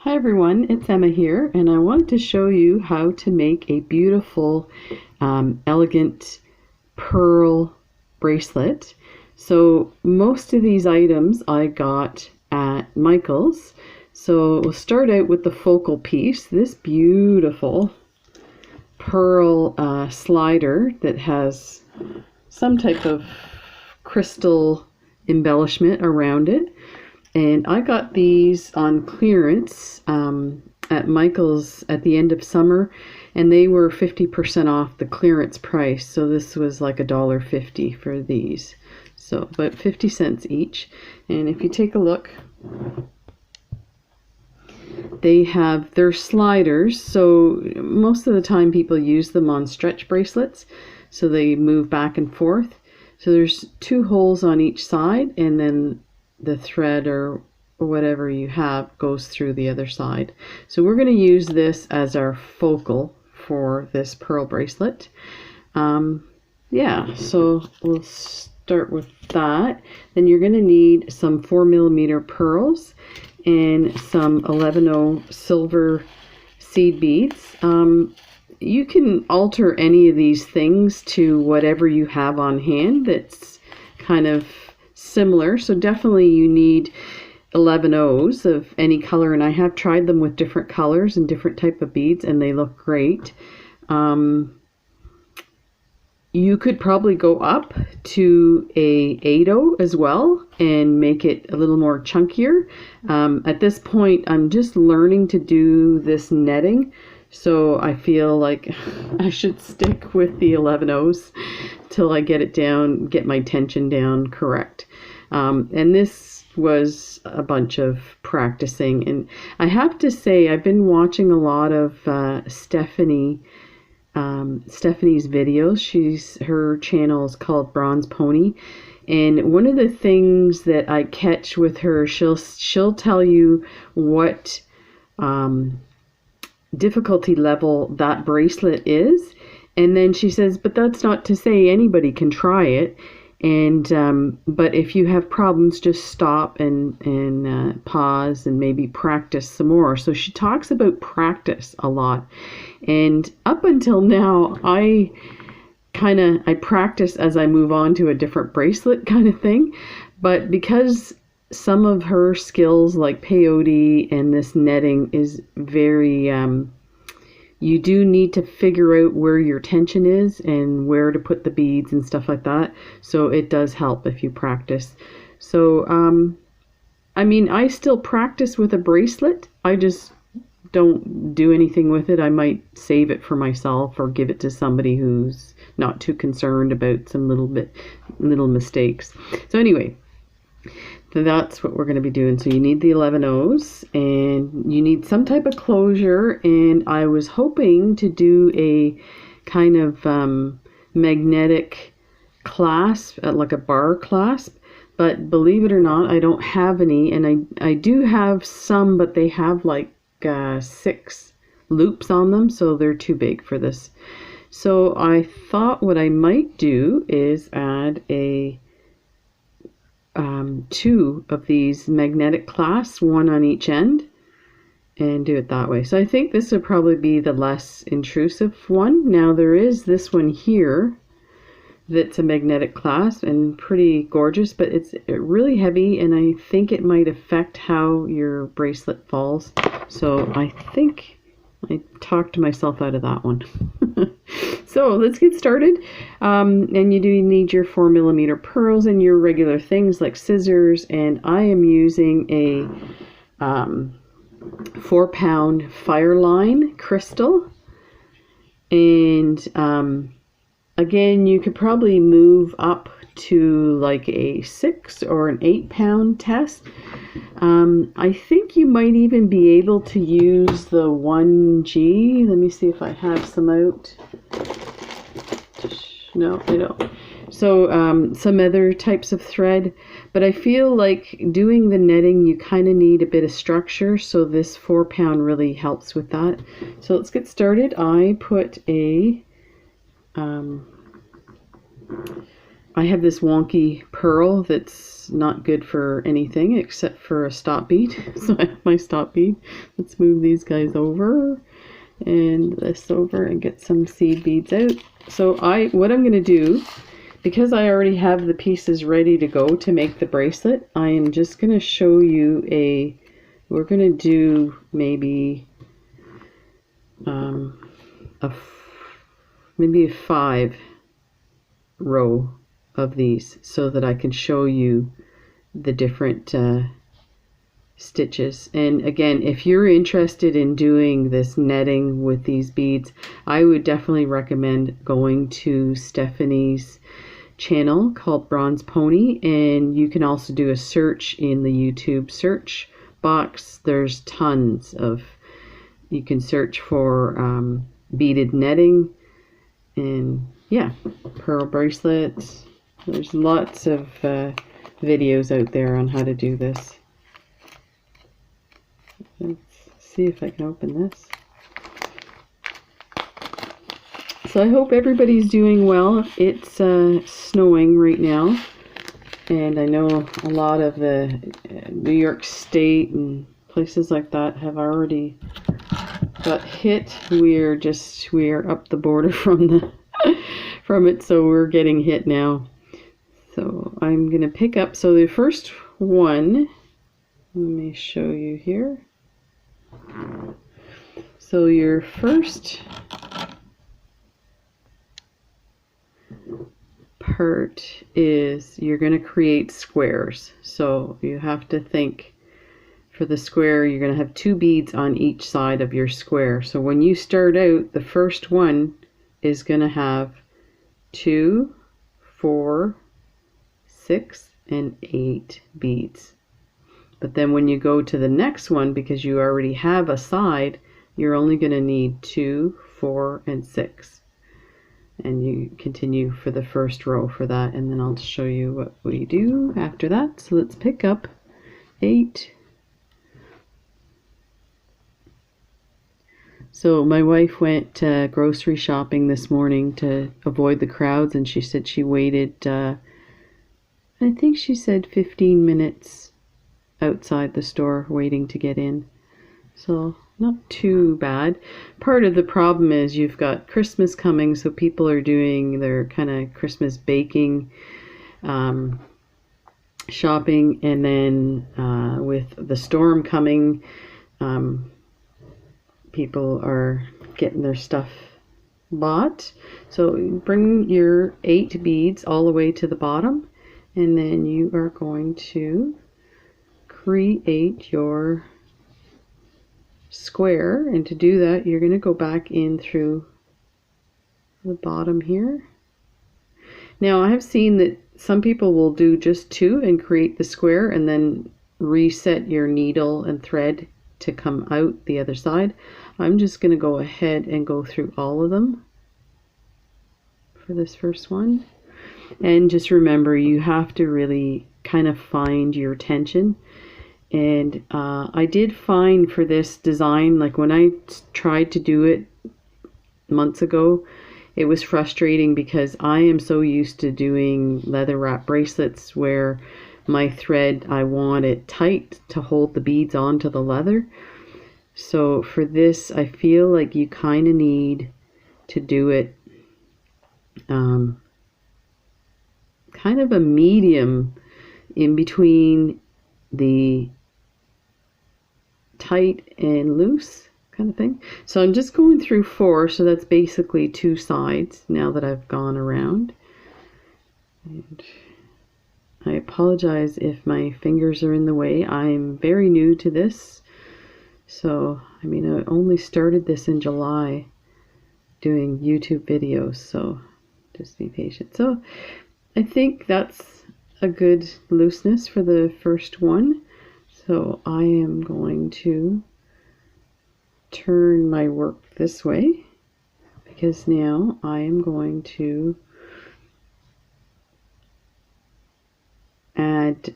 Hi everyone, it's Emma here, and I wanted to show you how to make a beautiful, elegant pearl bracelet. So most of these items I got at Michael's. So we'll start out with the focal piece, this beautiful pearl slider that has some type of crystal embellishment around it. And I got these on clearance at Michael's at the end of summer, and they were 50% off the clearance price. So this was like $1.50 for these. So about 50 cents each. And if you take a look, they have their sliders. So most of the time people use them on stretch bracelets, so they move back and forth. So there's two holes on each side, and then the thread or whatever you have goes through the other side. So we're going to use this as our focal for this pearl bracelet. Yeah, so we'll start with that. Then you're going to need some 4mm pearls and some 11/0 silver seed beads. You can alter any of these things to whatever you have on hand that's kind of similar. So definitely you need 11/0s of any color, and I have tried them with different colors and different type of beads, and they look great. You could probably go up to a 8/0 as well and make it a little more chunkier. At this point I'm just learning to do this netting, so I feel like I should stick with the 11/0s till I get it down, get my tension down correct. And this was a bunch of practicing. And I have to say, I've been watching a lot of Stephanie's videos. Her channel is called Bronze Pony. And one of the things that I catch with her, she'll tell you what difficulty level that bracelet is, and then she says, but that's not to say anybody can try it, and but if you have problems, just stop and pause and maybe practice some more. So she talks about practice a lot, and up until now I practice as I move on to a different bracelet kind of thing. But because some of her skills like peyote and this netting is very, you do need to figure out where your tension is and where to put the beads and stuff like that. So it does help if you practice. So, I mean, I still practice with a bracelet. I just don't do anything with it. I might save it for myself or give it to somebody who's not too concerned about some little mistakes. So anyway, so that's what we're going to be doing. So you need the 11/0s, and you need some type of closure, and I was hoping to do a kind of magnetic clasp, like a bar clasp, but believe it or not, I don't have any. And I do have some, but they have like 6 loops on them, so they're too big for this. So I thought what I might do is add a 2 of these magnetic clasps, 1 on each end, and do it that way. So I think this would probably be the less intrusive one. Now there is this one here that's a magnetic clasp and pretty gorgeous, but it's really heavy, and I think it might affect how your bracelet falls. So I think I talked myself out of that one. So let's get started. And you do need your 4mm pearls and your regular things like scissors. And I am using a 4-pound Fireline crystal. And again, you could probably move up to like a 6 or an 8-pound test. I think you might even be able to use the 1G. Let me see if I have some out. No, I don't. So some other types of thread, but I feel like doing the netting, you kind of need a bit of structure, so this 4-pound really helps with that. So let's get started. I put a I have this wonky pearl that's not good for anything except for a stop bead. So I have my stop bead. Let's move these guys over and this over and get some seed beads out. So what I'm going to do, because I already have the pieces ready to go to make the bracelet, I am just going to show you we're going to do maybe maybe a 5 row of these so that I can show you the different stitches. And again, if you're interested in doing this netting with these beads, I would definitely recommend going to Stephanie's channel called Bronze Pony, and you can also do a search in the YouTube search box. There's tons of, you can search for beaded netting, and yeah, pearl bracelets. There's lots of videos out there on how to do this. Let's see if I can open this. So I hope everybody's doing well. It's snowing right now, and I know a lot of the New York State and places like that have already got hit. We're up the border from it, so we're getting hit now. So I'm gonna pick up. So the first one, let me show you here. So your first part is you're going to create squares. So you have to think, for the square, you're going to have 2 beads on each side of your square. So when you start out, the first one is going to have 2, 4, 6, and 8 beads. But then when you go to the next one, because you already have a side, you're only going to need 2, 4, and 6. And you continue for the first row for that, and then I'll show you what we do after that. So let's pick up 8. So my wife went grocery shopping this morning to avoid the crowds, and she said she waited, I think she said 15 minutes outside the store waiting to get in. So not too bad. Part of the problem is you've got Christmas coming, so people are doing their kind of Christmas baking shopping, and then with the storm coming, people are getting their stuff bought. So bring your 8 beads all the way to the bottom, and then you are going to create your square. And to do that, you're going to go back in through the bottom here. Now I have seen that some people will do just 2 and create the square and then reset your needle and thread to come out the other side. I'm just going to go ahead and go through all of them for this first one. And just remember, you have to really kind of find your tension. And I did find for this design, like when I tried to do it months ago, it was frustrating because I am so used to doing leather wrap bracelets where my thread, I want it tight to hold the beads onto the leather. So for this, I feel like you kind of need to do it kind of a medium in between the tight and loose kind of thing. So I'm just going through 4, so that's basically 2 sides now that I've gone around. And I apologize if my fingers are in the way. I'm very new to this. So, I mean, I only started this in July doing YouTube videos, so just be patient. So I think that's a good looseness for the first one. So I am going to turn my work this way because now I am going to add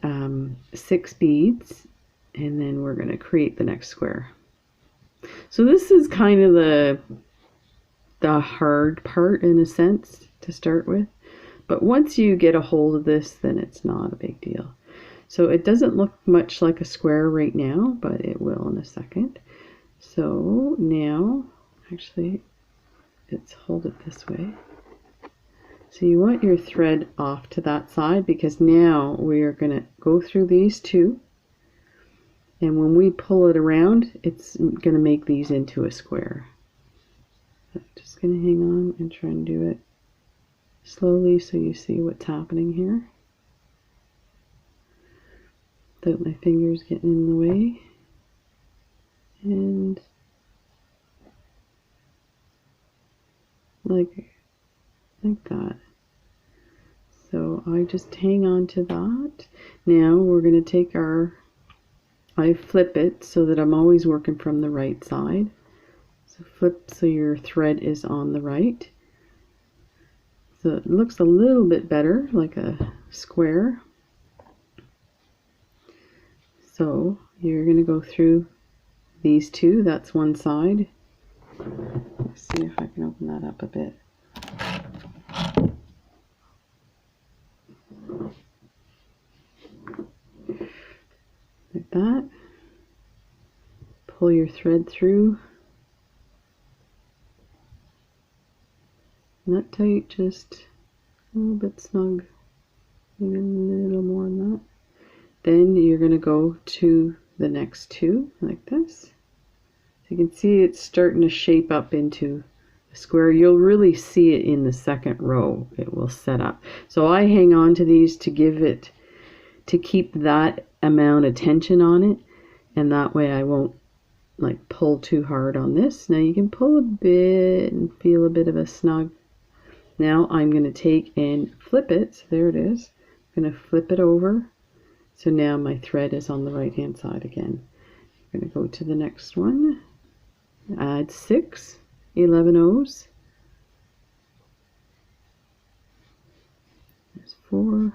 6 beads, and then we're going to create the next square. So this is kind of the hard part in a sense to start with, But once you get a hold of this, then it's not a big deal. So it doesn't look much like a square right now, but it will in a second. So now, actually, let's hold it this way. So you want your thread off to that side, because now we are going to go through these two. And when we pull it around, it's going to make these into a square. I'm just going to hang on and try and do it slowly so you see what's happening here, without my fingers getting in the way. And like that. So I just hang on to that. Now we're going to take I flip it so that I'm always working from the right side. So flip so your thread is on the right. So it looks a little bit better, like a square. So you're going to go through these two. That's one side. Let's see if I can open that up a bit. Like that. Pull your thread through. Not tight, just a little bit snug. Maybe a little more than that. Then you're going to go to the next two, like this. So you can see it's starting to shape up into a square. You'll really see it in the second row. It will set up. So I hang on to these to keep that amount of tension on it, and that way I won't like pull too hard on this. Now you can pull a bit and feel a bit of a snug. Now I'm going to take and flip it. So there it is. I'm going to flip it over. So now my thread is on the right hand side again. I'm going to go to the next one. Add 6 11 O's. There's 4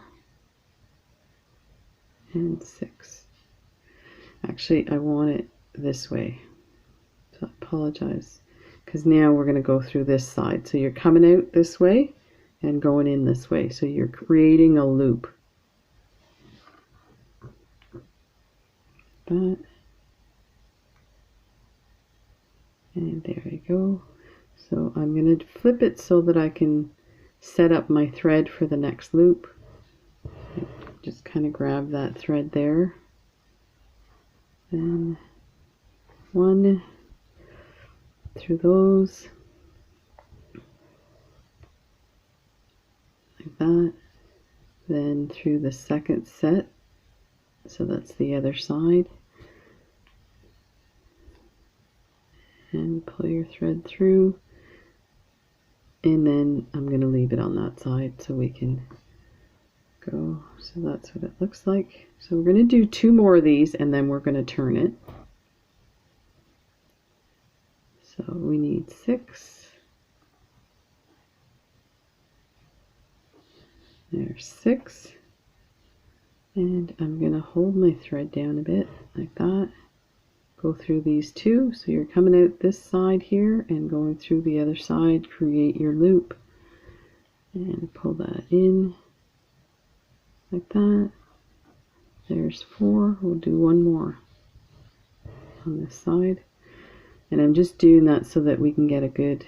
and 6. Actually, I want it this way. So I apologize. Because now we're going to go through this side. So you're coming out this way and going in this way. So you're creating a loop. That. And there you go. So I'm going to flip it so that I can set up my thread for the next loop. Just kind of grab that thread there. Then one through those, like that. Then through the second set, so that's the other side. And pull your thread through, and then I'm going to leave it on that side so we can go. So that's what it looks like. So we're going to do 2 more of these, and then we're going to turn it. So we need 6. There's 6. And I'm going to hold my thread down a bit like that. Go through these 2. So you're coming out this side here and going through the other side. Create your loop. And pull that in like that. There's 4. We'll do 1 more on this side. And I'm just doing that so that we can get a good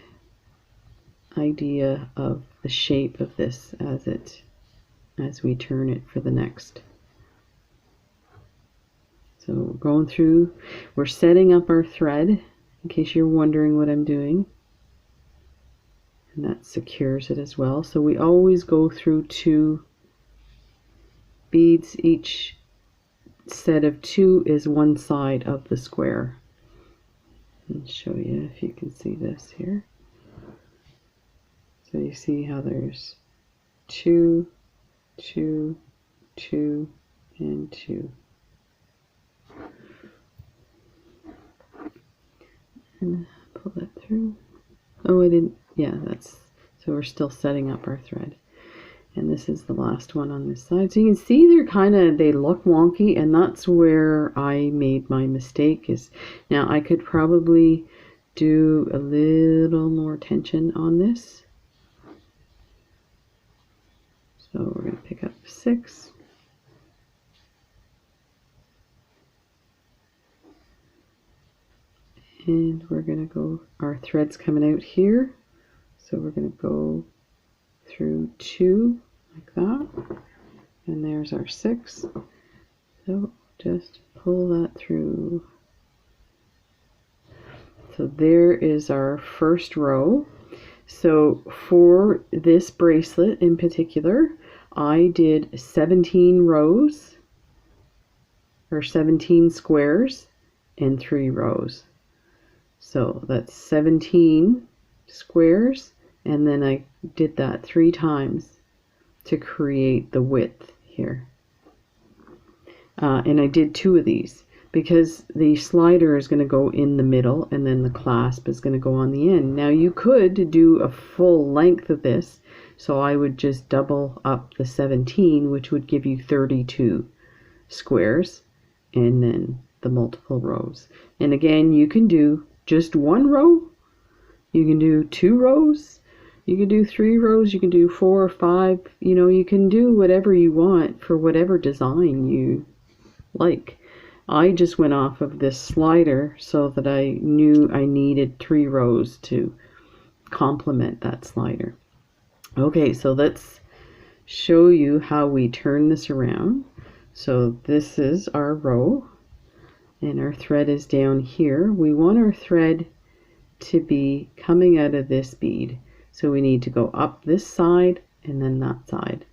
idea of the shape of this as we turn it for the next. So we're going through, we're setting up our thread in case you're wondering what I'm doing. And that secures it as well. So we always go through 2 beads. Each set of 2 is one side of the square. I'll show you if you can see this here. So you see how there's 2, 2, 2, and 2. And pull that through. Oh, I didn't. Yeah, that's, so we're still setting up our thread. And this is the last one on this side. So you can see they look wonky, and that's where I made my mistake. Is now I could probably do a little more tension on this. So we're going to pick up 6. And we're going to go, our thread's coming out here. So we're going to go through 2 like that. And there's our 6. So just pull that through. So there is our first row. So for this bracelet in particular, I did 17 rows or 17 squares and 3 rows. So that's 17 squares, and then I did that 3 times to create the width here. And I did 2 of these because the slider is going to go in the middle and then the clasp is going to go on the end. Now you could do a full length of this, so I would just double up the 17, which would give you 32 squares, and then the multiple rows. And again, you can do just 1 row, you can do 2 rows, you can do 3 rows, you can do 4 or 5, you know, you can do whatever you want for whatever design you like. I just went off of this slider so that I knew I needed 3 rows to complement that slider. Okay, so let's show you how we turn this around. So this is our row and our thread is down here. We want our thread to be coming out of this bead. So we need to go up this side and then that side.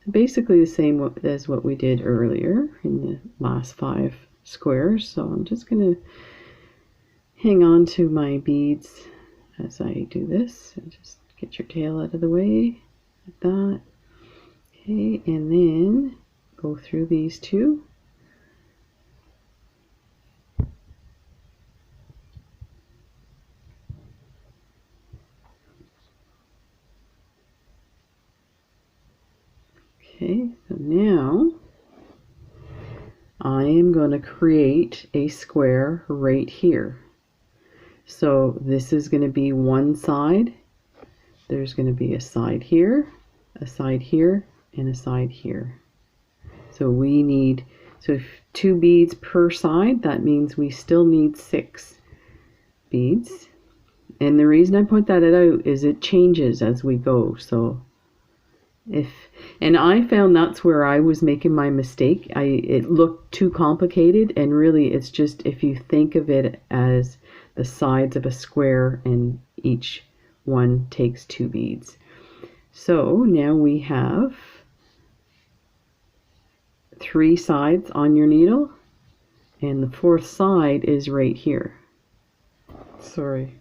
So basically the same as what we did earlier in the last 5 squares. So I'm just going to hang on to my beads as I do this, and just get your tail out of the way like that. Okay, and then go through these 2. Okay, so now I am going to create a square right here. So this is going to be one side. There's going to be a side here, and a side here. So we need, so if 2 beads per side, that means we still need 6 beads. And the reason I point that out is it changes as we go. So and I found that's where I was making my mistake. It looked too complicated, and really it's just if you think of it as the sides of a square and each one takes 2 beads. So now we have 3 sides on your needle, and the 4th side is right here. Sorry.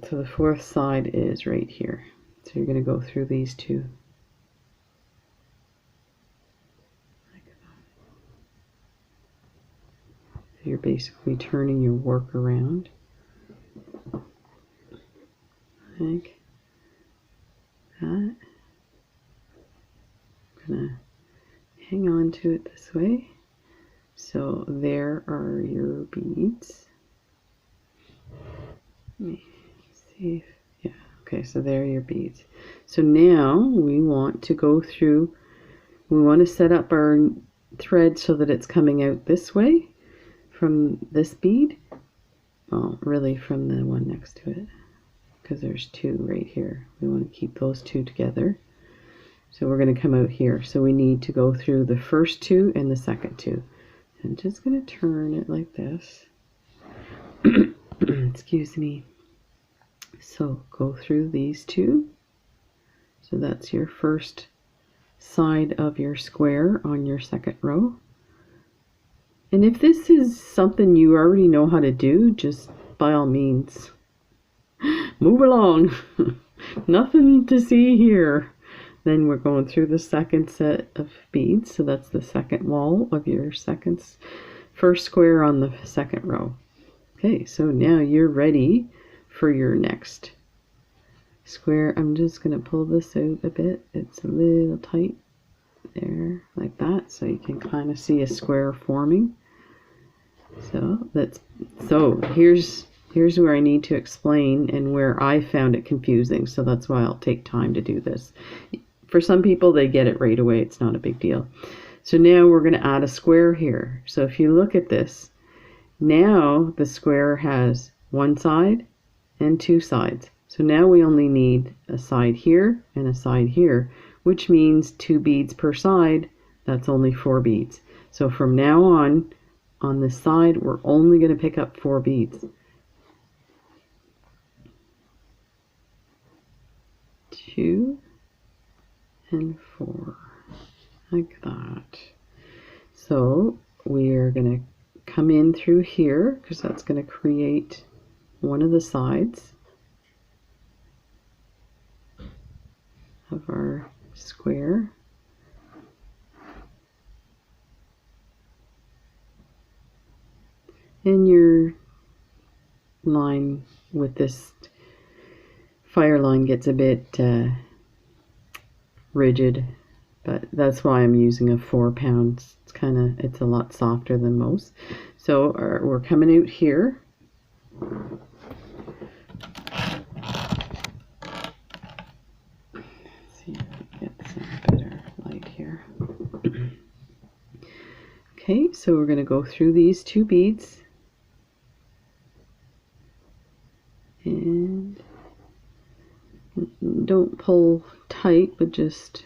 So the 4th side is right here. So you're going to go through these 2. Like that. So you're basically turning your work around. Like that. I'm going to hang on to it this way. So there are your beads. Let me see if, yeah. Okay, so there are your beads. So now we want to go through, we want to set up our thread so that it's coming out this way from this bead. Well, really from the one next to it, because there's 2 right here. We want to keep those 2 together. So we're going to come out here. So we need to go through the first 2 and the second 2. I'm just going to turn it like this. Excuse me. So go through these 2. So that's your first side of your square on your second row. And if this is something you already know how to do, just by all means, move along. Nothing to see here. Then we're going through the second set of beads. So that's the second wall of your first square on the second row. Okay, so now you're ready for your next square. I'm just going to pull this out a bit. It's a little tight there, like that, so you can kind of see a square forming. So here's where I need to explain and where I found it confusing. So that's why I'll take time to do this. for some people, they get it right away. It's not a big deal. So now we're going to add a square here. So if you look at this, now the square has one side and two sides. So now we only need a side here and a side here, which means 2 beads per side. That's only 4 beads. So from now on this side, we're only going to pick up 4 beads. 2 and 4, like that. So we are going to come in through here because that's going to create one of the sides of our square. And your line with this Fireline gets a bit rigid, but that's why I'm using a 4 pounds. It's a lot softer than most. So we're coming out here. Let's see if we get some better light here. Okay, so we're going to go through these 2 beads. And don't pull tight, but just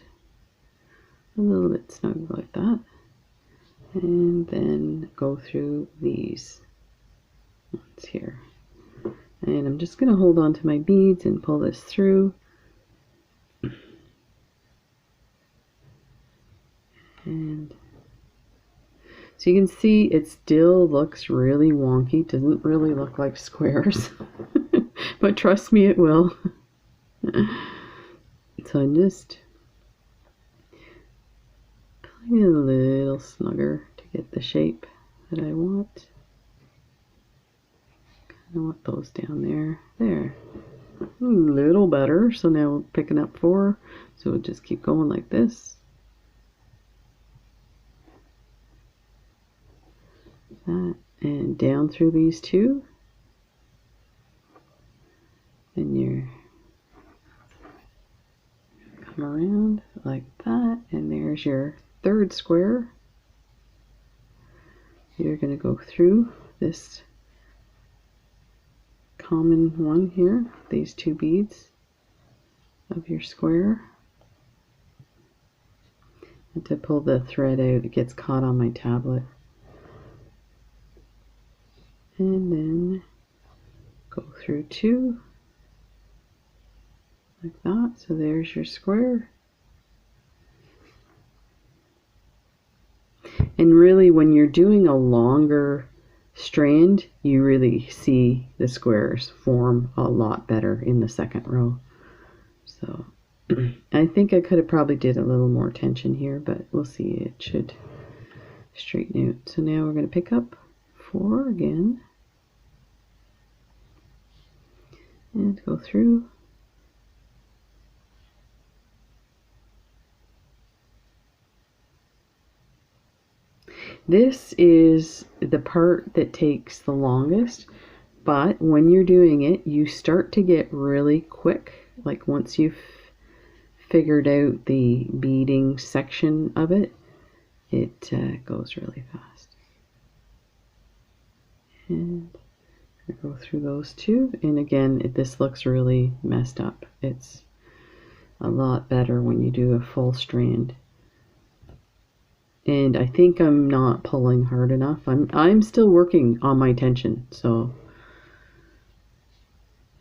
a little bit snug like that. And then go through these ones here. And I'm just going to hold on to my beads and pull this through. And so you can see it still looks really wonky. Doesn't really look like squares. But trust me, it will. So I'm just pulling it a little snugger to get the shape that I want. Kind of want those down there. There. A little better. So now we're picking up 4. So we'll just keep going like this. That. And down through these 2. And you come around like that, and there's your 3rd square. You're going to go through this common one here, these 2 beads of your square. And to pull the thread out, it gets caught on my tablet. And then go through 2. Like that. So there's your square. And really, when you're doing a longer strand, you really see the squares form a lot better in the 2nd row. So I think I could have probably did a little more tension here, but we'll see. It should straighten out. So now we're going to pick up 4 again and go through. This is the part that takes the longest, but when you're doing it, you start to get really quick. Like once you've figured out the beading section of it, it goes really fast. And I go through those 2, and again, this looks really messed up. It's a lot better when you do a full strand. And I think I'm not pulling hard enough. I'm still working on my tension, so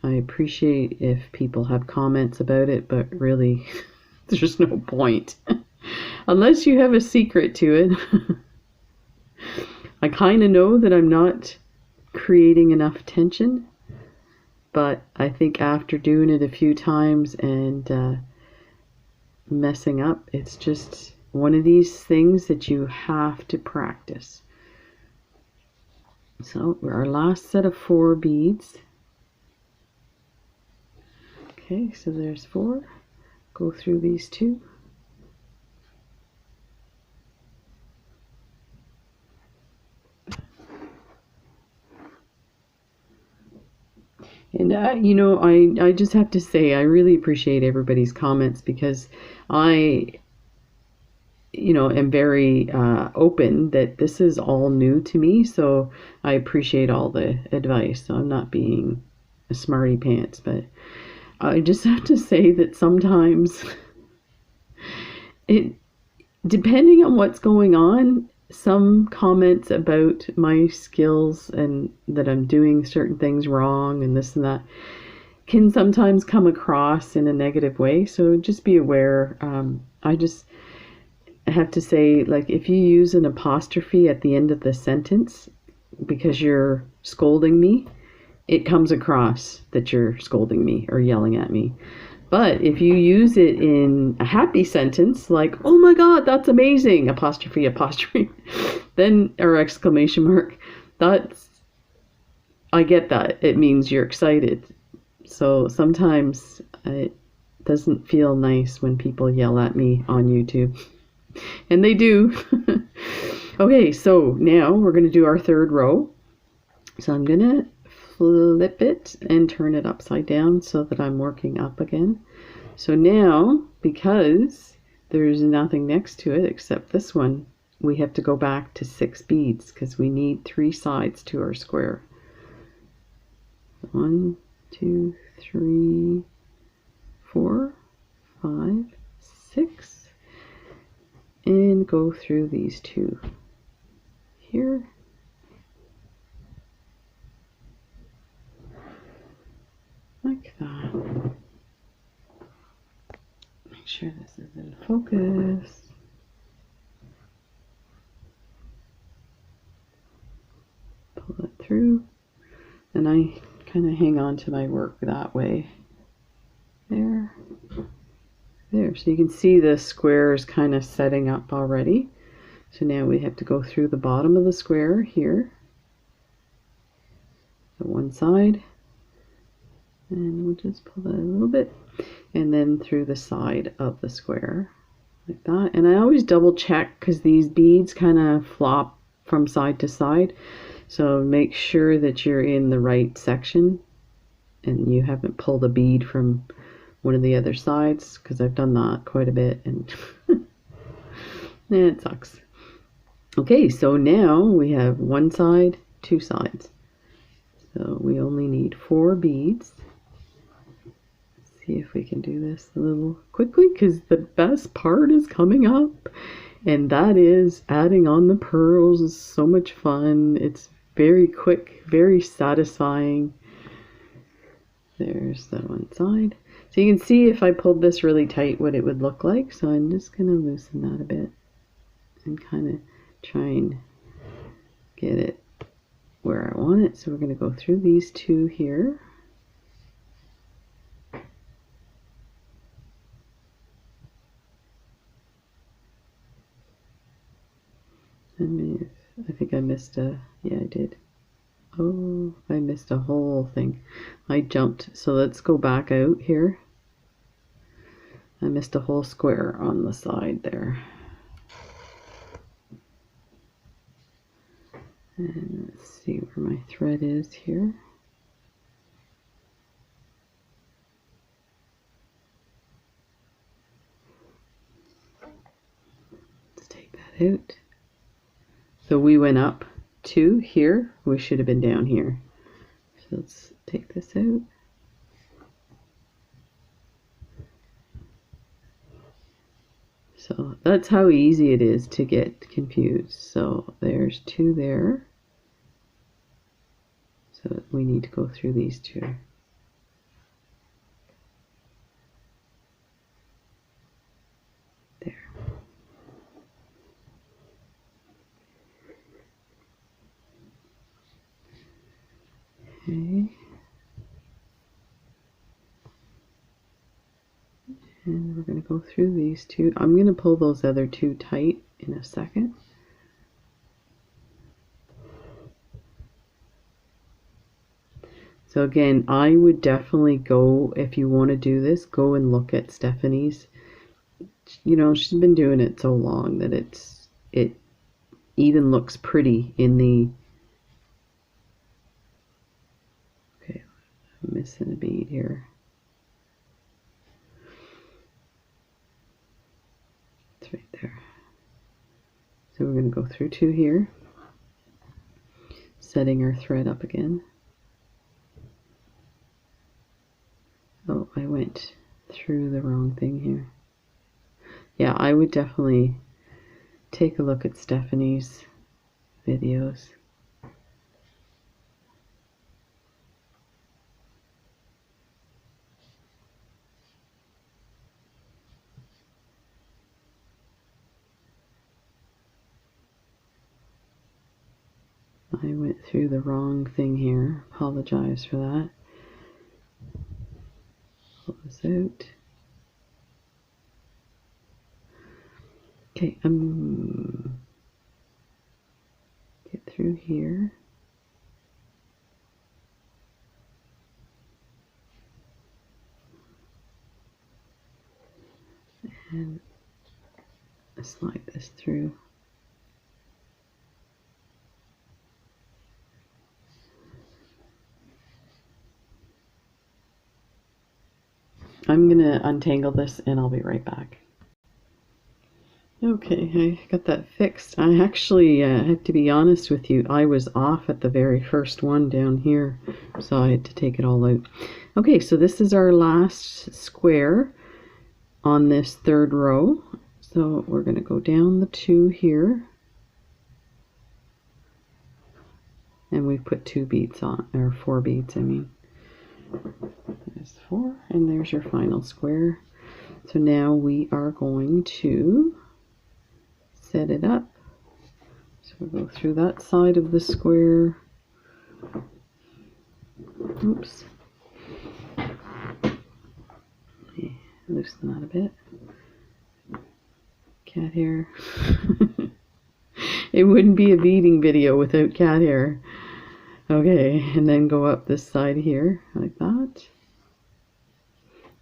I appreciate if people have comments about it, but really there's no point. Unless you have a secret to it. I kind of know that I'm not creating enough tension, but I think after doing it a few times and messing up, it's just one of these things that you have to practice. So our last set of 4 beads. Okay, so there's 4. Go through these 2. And you know, I just have to say I really appreciate everybody's comments because I, you know, am very open that this is all new to me. So I appreciate all the advice. So I'm not being a smarty pants, but I just have to say that sometimes it, depending on what's going on, some comments about my skills and that I'm doing certain things wrong and this and that can sometimes come across in a negative way. So just be aware. I just have to say, like, if you use an apostrophe at the end of the sentence because you're scolding me, it comes across that you're scolding me or yelling at me. But if you use it in a happy sentence, like, oh my God, that's amazing, apostrophe, apostrophe, then, or exclamation mark, that's, I get that. It means you're excited. So sometimes it doesn't feel nice when people yell at me on YouTube. And they do. Okay, so now we're going to do our third row. So I'm going to flip it and turn it upside down so that I'm working up again. So now, because there's nothing next to it except this one, we have to go back to 6 beads because we need 3 sides to our square. 1, 2, 3, 4, 5, 6. And go through these 2 here. Like that. Make sure this is in focus. Pull it through. And I kind of hang on to my work that way. There. There. So you can see the square is kind of setting up already. So now we have to go through the bottom of the square here. The one side. And we'll just pull that a little bit. And then through the side of the square. Like that. And I always double check because these beads kind of flop from side to side. So make sure that you're in the right section and you haven't pulled a bead from one of the other sides, because I've done that quite a bit and it sucks. Okay, so now we have one side, 2 sides. So we only need 4 beads. Let's see if we can do this a little quickly because the best part is coming up, and that is adding on the pearls is so much fun. It's very quick, very satisfying. There's the one side. So you can see if I pulled this really tight what it would look like. So I'm just going to loosen that a bit and kind of try and get it where I want it. So we're going to go through these 2 here. I think I missed a, yeah, I did. Oh, I missed a whole thing. I jumped. So let's go back out here. I missed a whole square on the side there. And let's see where my thread is here. Let's take that out. So we went up 2 here. We should have been down here. So let's take this out. So that's how easy it is to get confused. So there's 2 there. So we need to go through these 2. There. Okay. And we're going to go through these 2. I'm going to pull those other 2 tight in a second. So again, I would definitely go, if you want to do this, go and look at Stephanie's. You know, she's been doing it so long that it even looks pretty in the, okay, I missing a bead here. It's right there. So we're going to go through 2 here, setting our thread up again. Oh, I went through the wrong thing here. Yeah, I would definitely take a look at Stephanie's videos. I went through the wrong thing here. Apologize for that. Pull this out. Okay, get through here. And slide this through. I'm gonna untangle this and I'll be right back. Okay, I got that fixed. I actually have to be honest with you, I was off at the very first one down here, so I had to take it all out. Okay, so this is our last square on this 3rd row. So we're going to go down the 2 here, and we've put 2 beads on, or 4 beads, I mean. There's 4, and there's your final square. So now we are going to set it up. So we'll go through that side of the square. Oops. Okay, loosen that a bit. Cat hair. It wouldn't be a beading video without cat hair. Okay, and then go up this side here like that.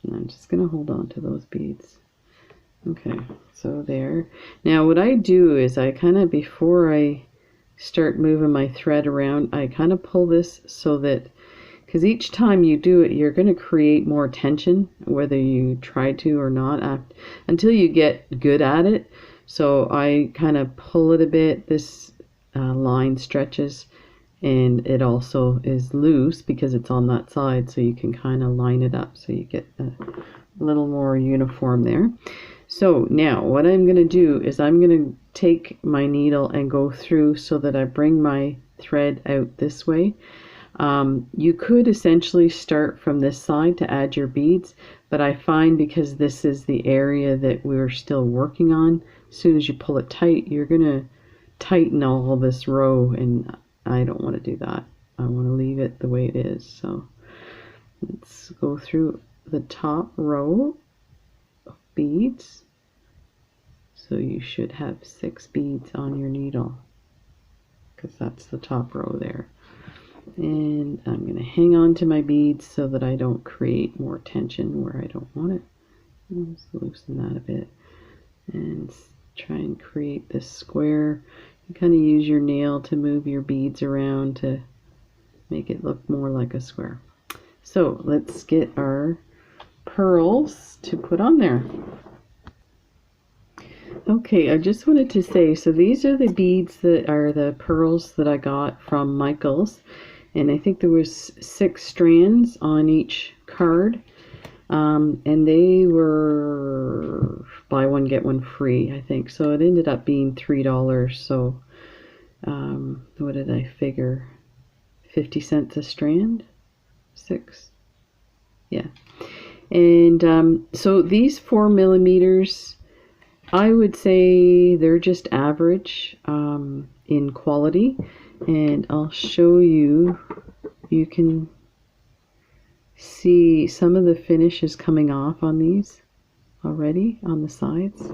And I'm just going to hold on to those beads. Okay, so there. Now what I do is I kind of, before I start moving my thread around, I kind of pull this so that, because each time you do it, you're going to create more tension, whether you try to or not, until you get good at it. So I kind of pull it a bit. This line stretches, and it also is loose because it's on that side, so you can kind of line it up so you get a little more uniform there. So now what I'm going to do is I'm going to take my needle and go through so that I bring my thread out this way. You could essentially start from this side to add your beads, but I find because this is the area that we're still working on, as soon as you pull it tight, you're going to tighten all this row, and I don't want to do that. I want to leave it the way it is. So let's go through the top row of beads. So you should have 6 beads on your needle, because that's the top row there. And I'm going to hang on to my beads so that I don't create more tension where I don't want it. Let's loosen that a bit and try and create this square. You kind of use your nail to move your beads around to make it look more like a square. So let's get our pearls to put on there. Okay, I just wanted to say, so these are the beads that are the pearls that I got from Michael's, and I think there was 6 strands on each card, and they were buy one get one free, I think. So it ended up being $3. So what did I figure? 50 cents a strand? 6? Yeah. And so these 4 millimeters, I would say they're just average in quality, and I'll show you. You can see some of the finish is coming off on these already on the sides.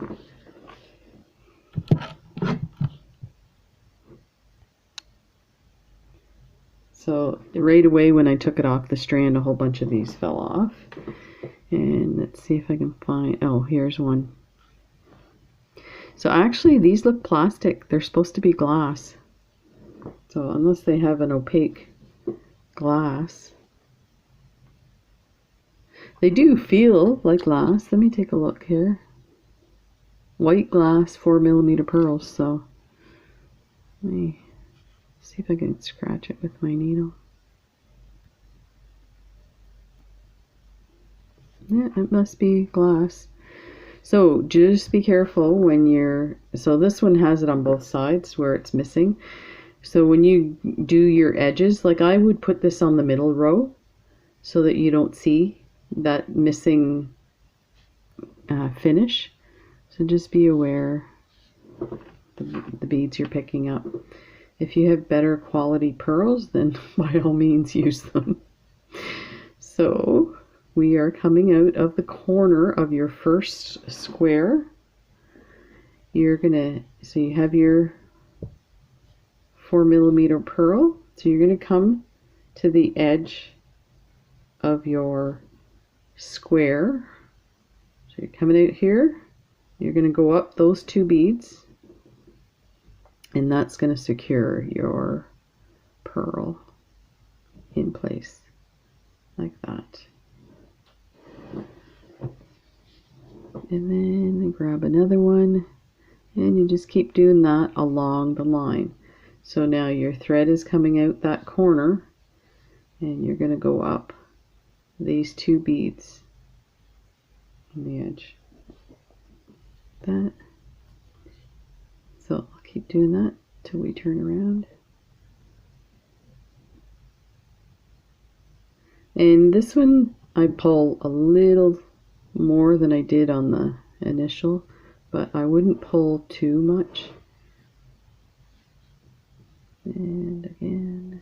So right away when I took it off the strand, a whole bunch of these fell off. And let's see if I can find, oh, here's one. So actually these look plastic. They're supposed to be glass. So unless they have an opaque glass, They do feel like glass. Let me take a look here. White glass 4mm pearls, so let me see if I can scratch it with my needle. Yeah, it must be glass. So just be careful when you're, so this one has it on both sides where it's missing. So when you do your edges, like I would put this on the middle row so that you don't see that missing finish. So just be aware the beads you're picking up. If you have better quality pearls, then by all means use them. So we are coming out of the corner of your first square. You're gonna, so you have your 4mm pearl. So you're gonna come to the edge of your square. So you're coming out here. You're gonna go up those 2 beads, and that's gonna secure your pearl in place like that. And then grab another one, and you just keep doing that along the line. So now your thread is coming out that corner, and you're going to go up these 2 beads on the edge. That. So I'll keep doing that till we turn around. And this one I pull a little more than I did on the initial, but I wouldn't pull too much. And again.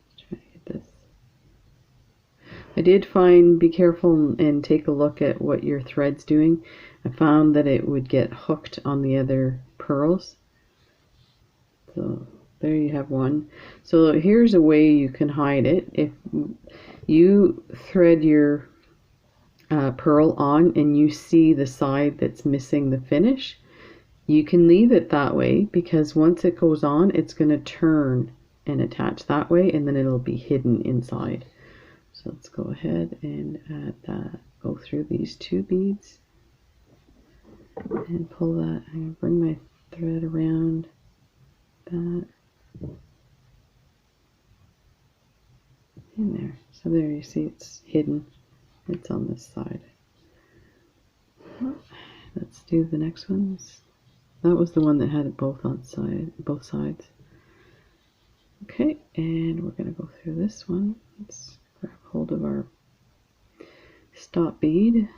Just try to get this. I did find, be careful and take a look at what your thread's doing. I found that it would get hooked on the other pearls. So there you have one. So here's a way you can hide it. If you thread your pearl on and you see the side that's missing the finish, you can leave it that way, because once it goes on, it's going to turn and attach that way, and then it'll be hidden inside. So let's go ahead and add that. Go through these 2 beads and pull that. I'm going to bring my thread around that in there. So there you see it's hidden. It's on this side. Let's do the next ones. That was the one that had it both sides. Okay, and we're going to go through this one. Let's grab hold of our stop bead.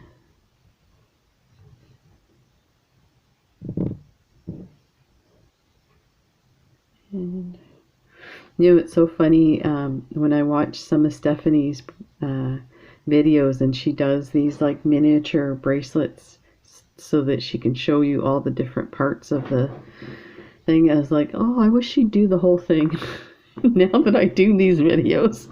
And you know, it's so funny when I watch some of Stephanie's videos, and she does these like miniature bracelets so that she can show you all the different parts of the thing. I was like, oh, I wish she'd do the whole thing. Now that I do these videos,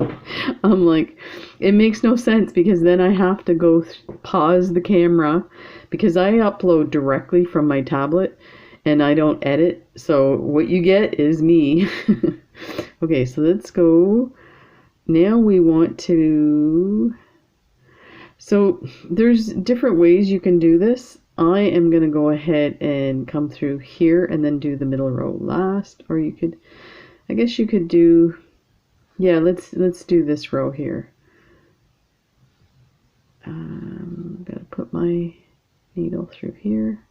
I'm like, it makes no sense, because then I have to go pause the camera, because I upload directly from my tablet and I don't edit, so what you get is me. Okay, so let's go. Now we want to, so there's different ways you can do this. I am going to go ahead and come through here and then do the middle row last, or you could, I guess you could do, yeah, let's do this row here. I'm going to put my needle through here.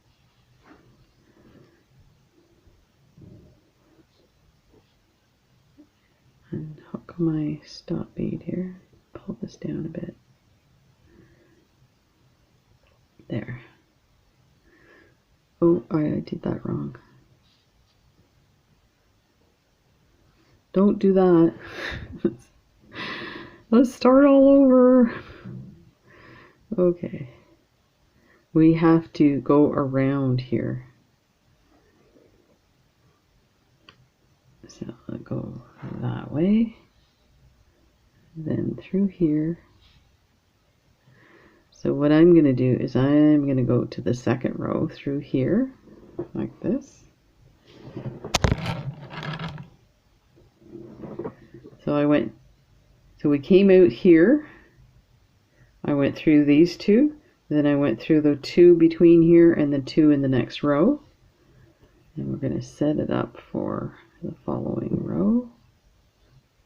And hook my stop bead here. Pull this down a bit. There. Oh, I did that wrong. Don't do that. Let's start all over. Okay. We have to go around here. So I'll go that way, then through here. So what I'm going to do is I'm going to go to the second row through here, like this. So we came out here. I went through these two. Then I went through the two between here and the two in the next row. And we're going to set it up for the following row.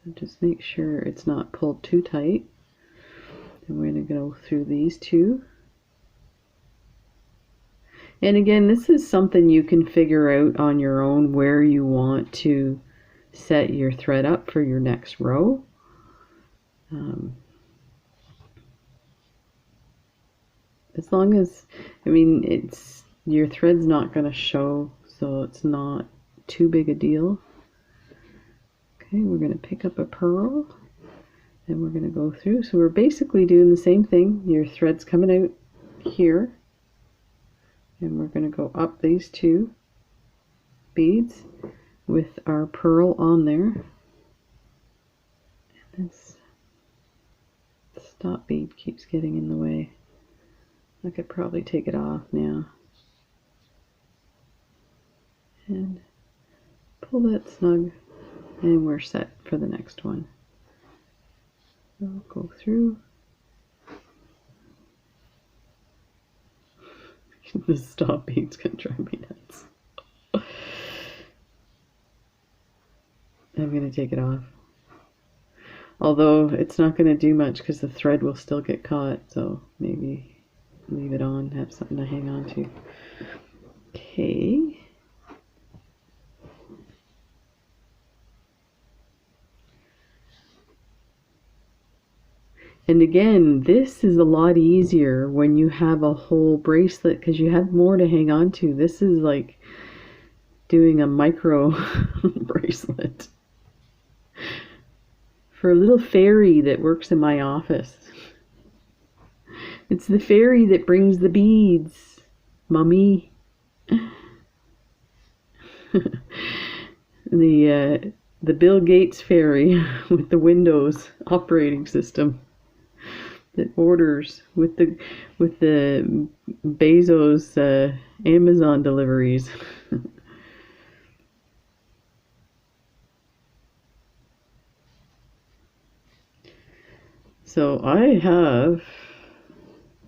And just make sure it's not pulled too tight. And we're going to go through these two. And again, this is something you can figure out on your own where you want to set your thread up for your next row. As long as, I mean, your thread's not going to show, so it's not too big a deal. Okay, we're going to pick up a pearl and we're going to go through. So we're basically doing the same thing. Your thread's coming out here and we're going to go up these two beads with our pearl on there. And this stop bead keeps getting in the way. I could probably take it off now. And pull that snug and we're set for the next one. So go through. The stop bead's gonna drive me nuts. I'm gonna take it off. Although it's not gonna do much because the thread will still get caught, so maybe leave it on, have something to hang on to. Okay. And again, this is a lot easier when you have a whole bracelet because you have more to hang on to. This is like doing a micro bracelet for a little fairy that works in my office. It's the fairy that brings the beads, Mummy. The Bill Gates fairy with the Windows operating system that orders with the Bezos Amazon deliveries. So I have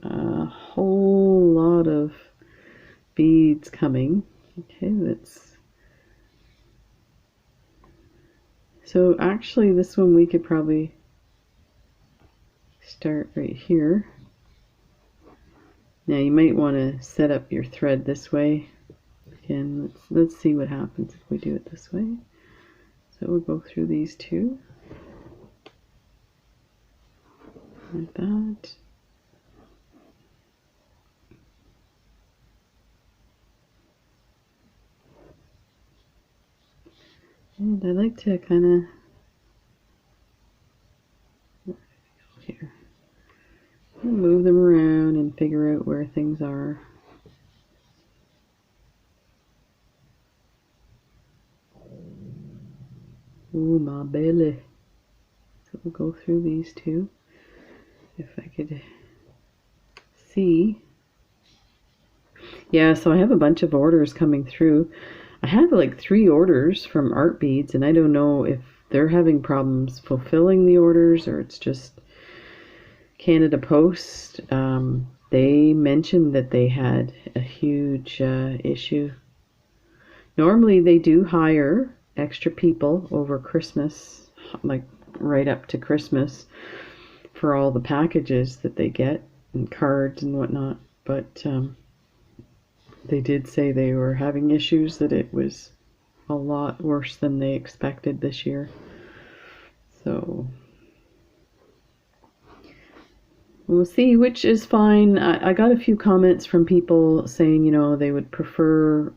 a whole lot of beads coming. Okay, so actually this one we could probably start right here. Now you might want to set up your thread this way. Again, let's see what happens if we do it this way. So we'll go through these two like that. And I like to kind of here move them around and figure out where things are. Ooh, my belly. So we'll go through these two. If I could see. Yeah, so I have a bunch of orders coming through. I have like 3 orders from Art Beads, and I don't know if they're having problems fulfilling the orders or it's just Canada Post. They mentioned that they had a huge issue. Normally they do hire extra people over Christmas, like right up to Christmas, for all the packages that they get and cards and whatnot, but they did say they were having issues, that it was a lot worse than they expected this year. So we'll see, which is fine. I got a few comments from people saying, you know, they would prefer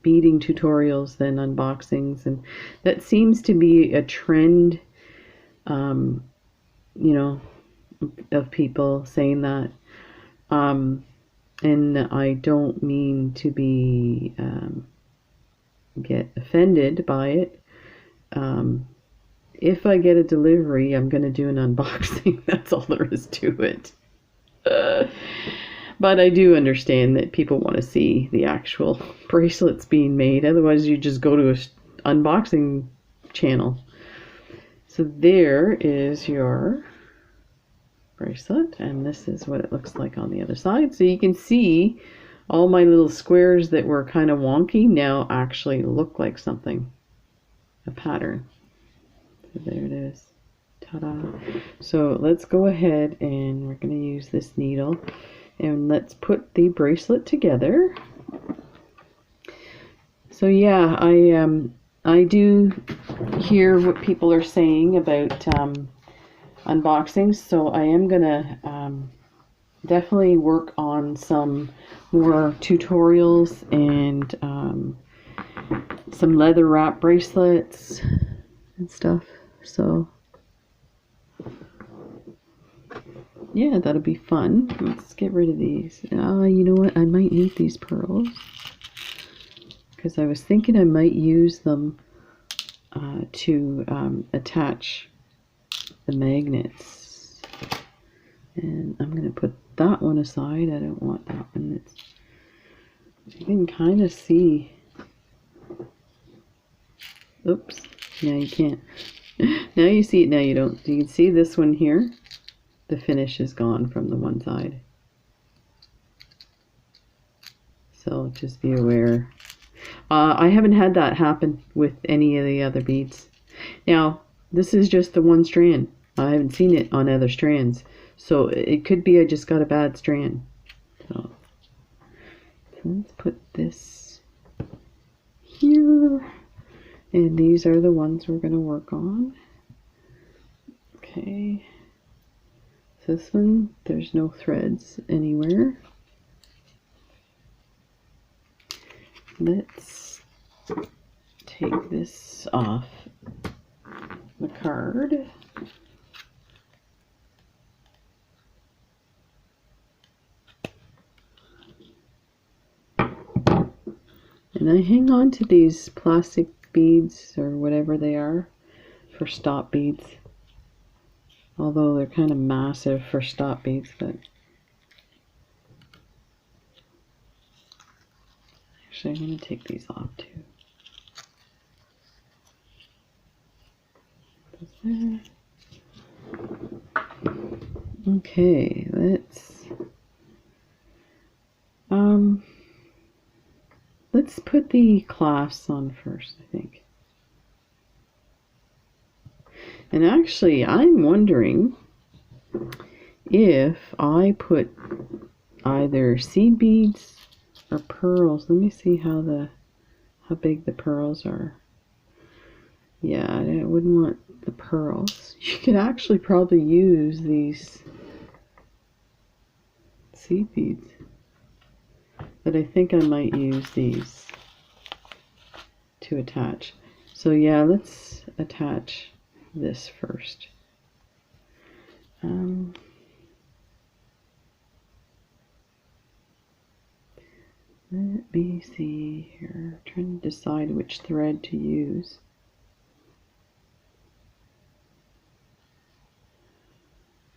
beading tutorials than unboxings, and that seems to be a trend, you know, of people saying that. And I don't mean to be get offended by it. If I get a delivery, I'm going to do an unboxing. That's all there is to it. But I do understand that people want to see the actual bracelets being made. Otherwise, you just go to an unboxing channel. So there is your bracelet, and this is what it looks like on the other side. So you can see all my little squares that were kind of wonky now actually look like something, a pattern. So there it is. Ta-da. So let's go ahead and we're going to use this needle and let's put the bracelet together. So yeah, I do hear what people are saying about unboxings, so I am gonna definitely work on some more tutorials and some leather wrap bracelets and stuff. So yeah, that'll be fun. Let's get rid of these. You know what? I might need these pearls because I was thinking I might use them to attach the magnets. And I'm going to put that one aside. I don't want that one. You can kind of see. Oops. Now you can't. Now you see it, now you don't. You can see this one here. The finish is gone from the one side. So just be aware. I haven't had that happen with any of the other beads. Now, this is just the one strand. I haven't seen it on other strands. So it could be I just got a bad strand. So let's put this here. And these are the ones we're going to work on. Okay. So this one, there's no threads anywhere. Let's take this off the card. And I hang on to these plastic beads or whatever they are for stop beads. Although they're kind of massive for stop beads, but actually I'm going to take these off too. There. Okay, let's put the clasps on first, I think. And actually, I'm wondering if I put either seed beads or pearls. Let me see how big the pearls are. Yeah, I wouldn't want the pearls. You could actually probably use these seed beads. But I think I might use these to attach. So yeah, let's attach this first. Let me see here. I'm trying to decide which thread to use.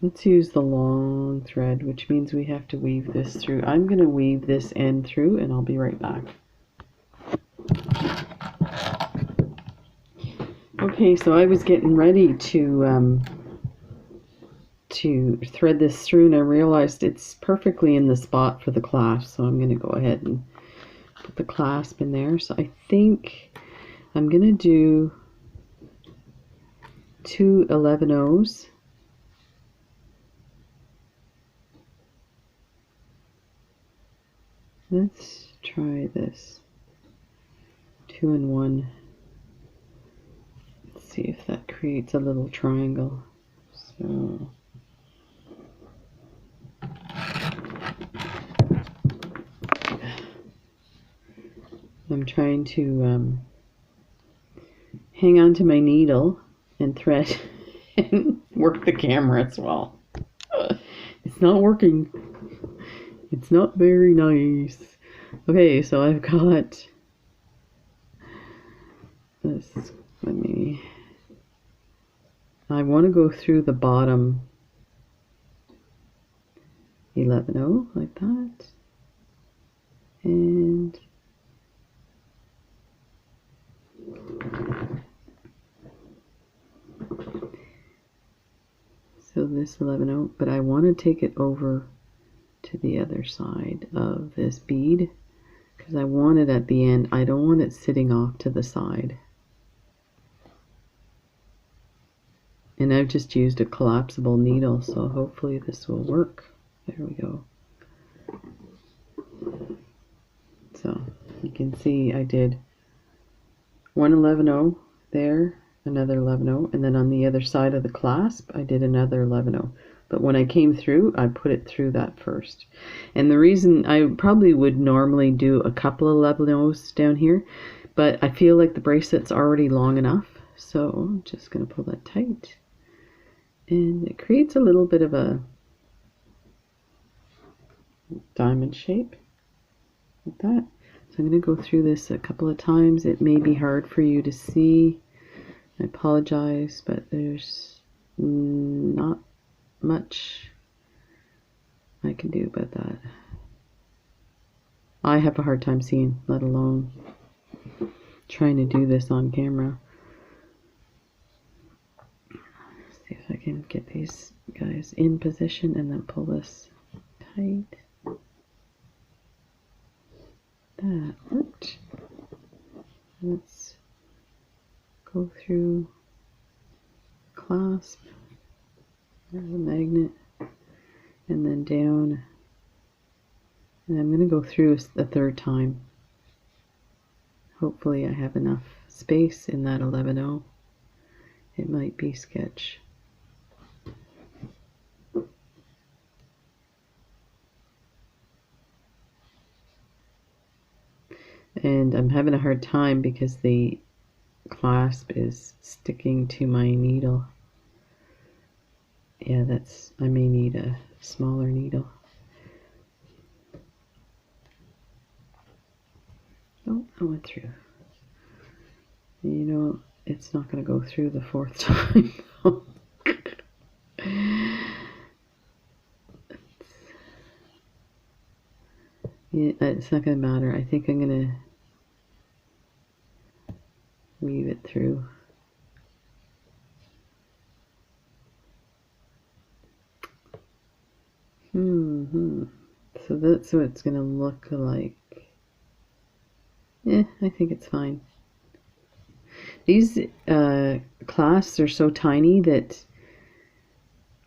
Let's use the long thread, which means we have to weave this through. I'm going to weave this end through and I'll be right back. Okay, so I was getting ready to thread this through and I realized it's perfectly in the spot for the clasp, so I'm going to go ahead and put the clasp in there. So I think I'm going to do 2 11/0s. Let's try this. 2 and 1. Let's see if that creates a little triangle. So I'm trying to hang on to my needle and thread and work the camera as well. It's not working. It's not very nice. Okay, so I've got this. I want to go through the bottom 11/0 like that. And So this 11/0, but I want to take it over to the other side of this bead because I want it at the end. I don't want it sitting off to the side. And I've just used a collapsible needle, so hopefully this will work. There we go. So you can see I did one 11/0 there, another 11/0, and then on the other side of the clasp I did another 11/0. But when I came through, I put it through that first. And the reason I probably would normally do a couple of 11/0s down here, but I feel like the bracelet's already long enough, so I'm just going to pull that tight. And it creates a little bit of a diamond shape like that. So I'm going to go through this a couple of times. It may be hard for you to see. I apologize, but there's not much I can do about that. I have a hard time seeing, let alone trying to do this on camera. Let's see if I can get these guys in position and then pull this tight. That worked. Let's go through clasp, there's a magnet, and then down. And I'm going to go through the third time. Hopefully I have enough space in that 11/0. It might be sketch. And I'm having a hard time because the clasp is sticking to my needle. Yeah, I may need a smaller needle. Oh, I went through. You know, it's not going to go through the fourth time. Yeah, it's not going to matter. I think I'm going to weave it through. So that's what it's going to look like. Yeah, I think it's fine. These clasps are so tiny that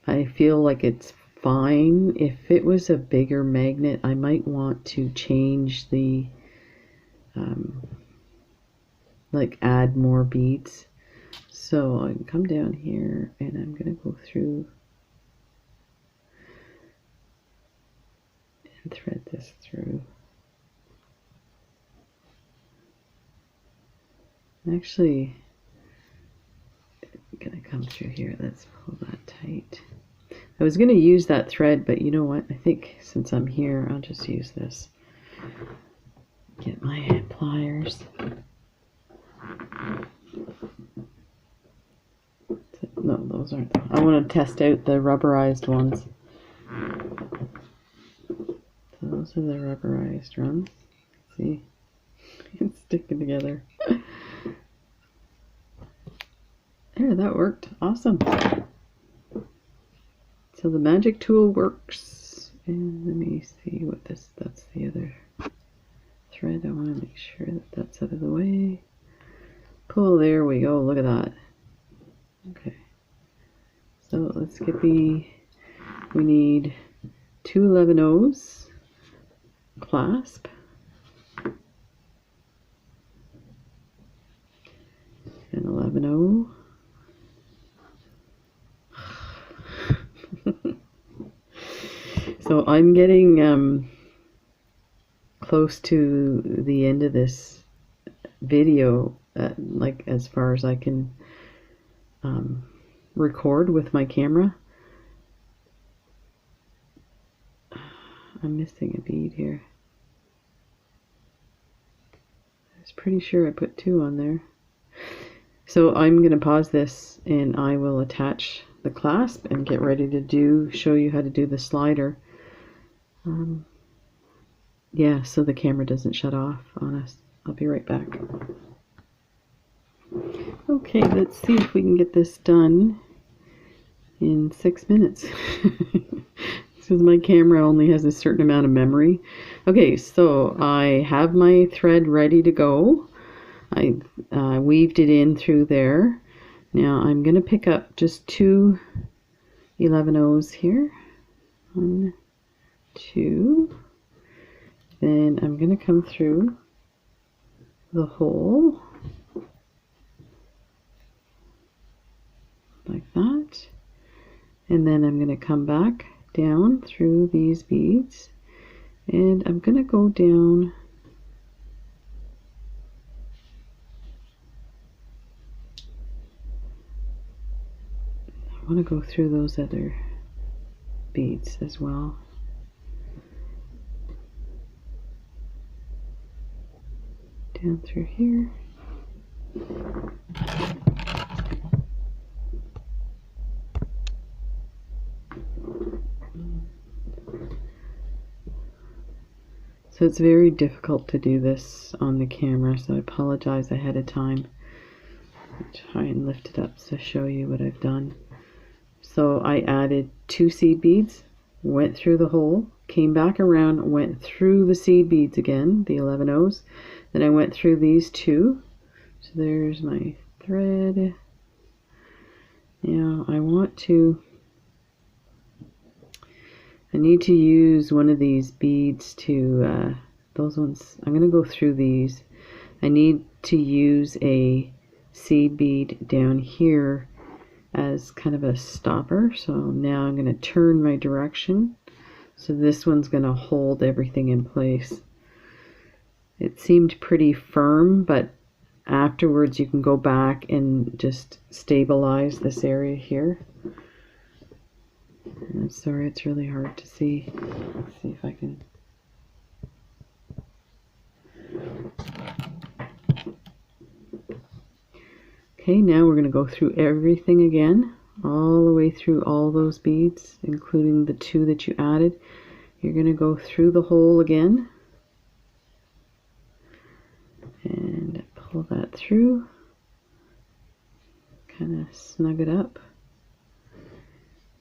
I feel like it's fine. If it was a bigger magnet, I might want to change the, like add more beads. So I can come down here and I'm going to go through and thread this through. Actually, I'm going to come through here. Let's pull that tight. I was going to use that thread, but you know what? I think since I'm here, I'll just use this. Get my pliers. No, those aren't. I want to test out the rubberized ones. So those are the rubberized ones. See? It's sticking together. There, that worked. Awesome. So the magic tool works. And let me see what that's the other thread. I want to make sure that that's out of the way. Pull, there we go. Look at that. Okay. So let's get we need two 11/0s, clasp, and 11/0. So I'm getting close to the end of this video, like as far as I can record with my camera. I'm missing a bead here. I was pretty sure I put two on there. So I'm going to pause this and I will attach the clasp and get ready to show you how to do the slider. Yeah, so the camera doesn't shut off on us. I'll be right back. Okay, let's see if we can get this done. in 6 minutes. Because my camera only has a certain amount of memory. Okay, so I have my thread ready to go. I weaved it in through there. Now I'm going to pick up just 2 11/0s here. 1, 2. Then I'm going to come through the hole like that. And then I'm going to come back down through these beads. And I'm going to go down I want to go through those other beads as well. Down through here. So it's very difficult to do this on the camera, so I apologize ahead of time. I'll try and lift it up to show you what I've done. So I added 2 seed beads, went through the hole, came back around, went through the seed beads again, the 11/0s. Then I went through these 2. So there's my thread. Now I need to use one of these beads to, those ones, I'm going to go through these. I need to use a seed bead down here as kind of a stopper. So now I'm going to turn my direction. So this one's going to hold everything in place. It seemed pretty firm, but afterwards you can go back and just stabilize this area here. I'm sorry, it's really hard to see. Let's see if I can. Okay, now we're going to go through everything again, all the way through all those beads, including the 2 that you added. You're going to go through the hole again and pull that through, kind of snug it up.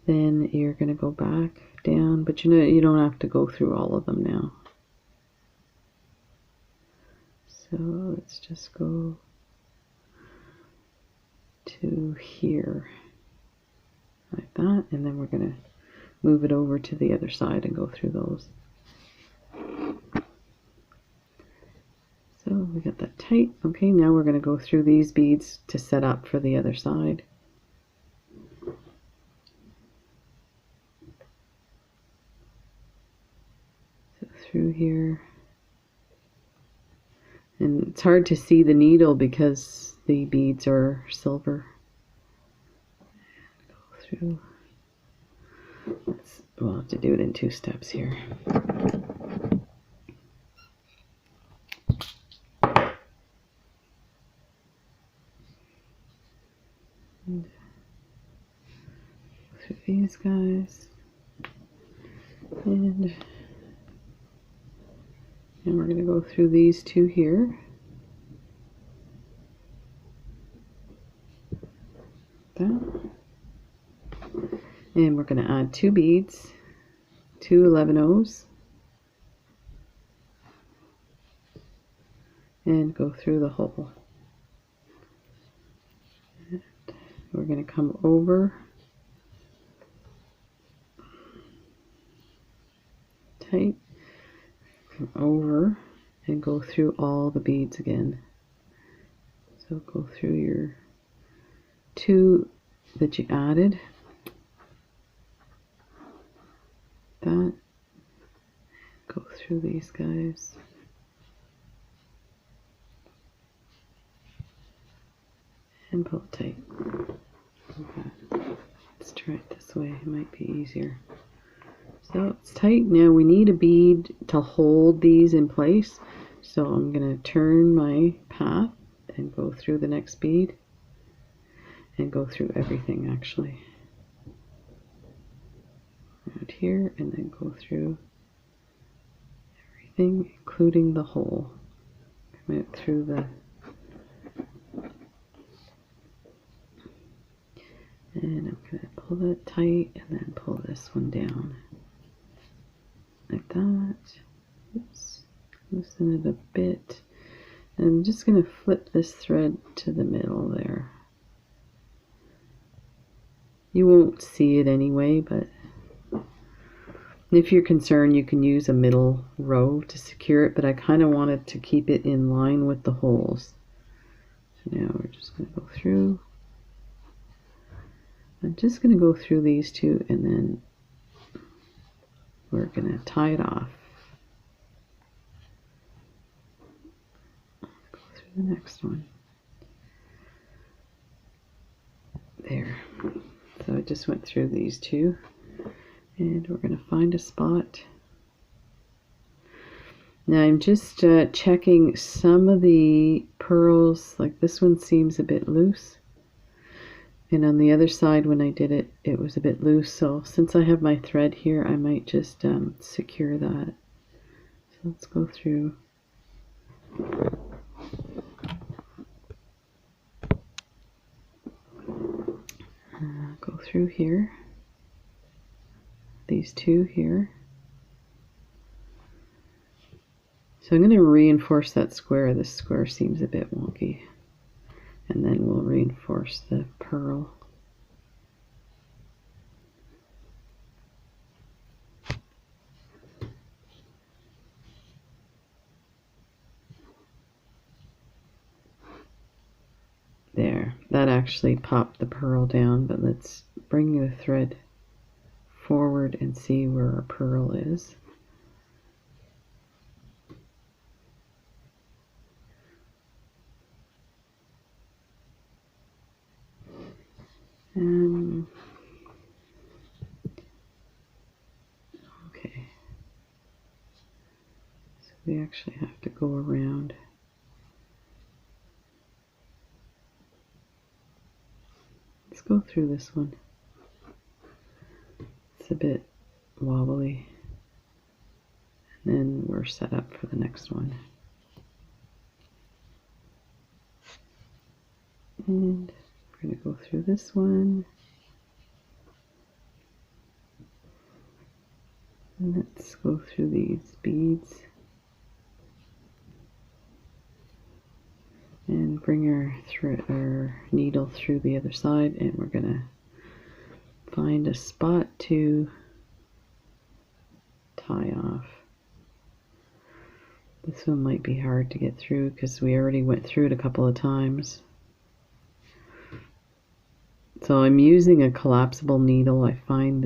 Then you're going to go back down, but you don't have to go through all of them now. So let's just go to here like that, and then we're going to move it over to the other side and go through those. So we got that tight. Okay, now we're going to go through these beads to set up for the other side. So through here. And it's hard to see the needle because the beads are silver. Go through. We'll have to do it in 2 steps here. And through these guys. And we're going to go through these 2 here. That. And we're going to add 2 beads, 2 11/0s, and go through the hole. And we're going to come over, tight, come over, and go through all the beads again. So go through your 2 that you added. That, go through these guys, and pull it tight. Okay. Let's try it this way, it might be easier. So it's tight. Now we need a bead to hold these in place, so I'm going to turn my path and go through the next bead and go through everything actually. Out here, and then go through everything, including the hole. Come out through the, and I'm going to pull that tight and then pull this one down like that. Oops. Loosen it a bit. And I'm just going to flip this thread to the middle there. You won't see it anyway, but if you're concerned, you can use a middle row to secure it, but I kind of wanted to keep it in line with the holes. So now we're just going to go through. I'm just going to go through these two, and then we're going to tie it off. Go through the next one. There. So I just went through these two, and we're going to find a spot. Now I'm just checking some of the pearls, like this one seems a bit loose, and on the other side when I did it, it was a bit loose. So since I have my thread here, I might just secure that. So let's go through. Go through here, these two here. So I'm going to reinforce that square. This square seems a bit wonky. And then we'll reinforce the pearl. There, that actually popped the pearl down, but let's bring the thread forward and see where our pearl is. Okay, so we actually have to go around. Let's go through this one. It's a bit wobbly. And then we're set up for the next one. And we're going to go through this one. And let's go through these beads. And bring our needle through the other side, and we're going to find a spot to tie off. This one might be hard to get through because we already went through it a couple of times. So I'm using a collapsible needle. I find that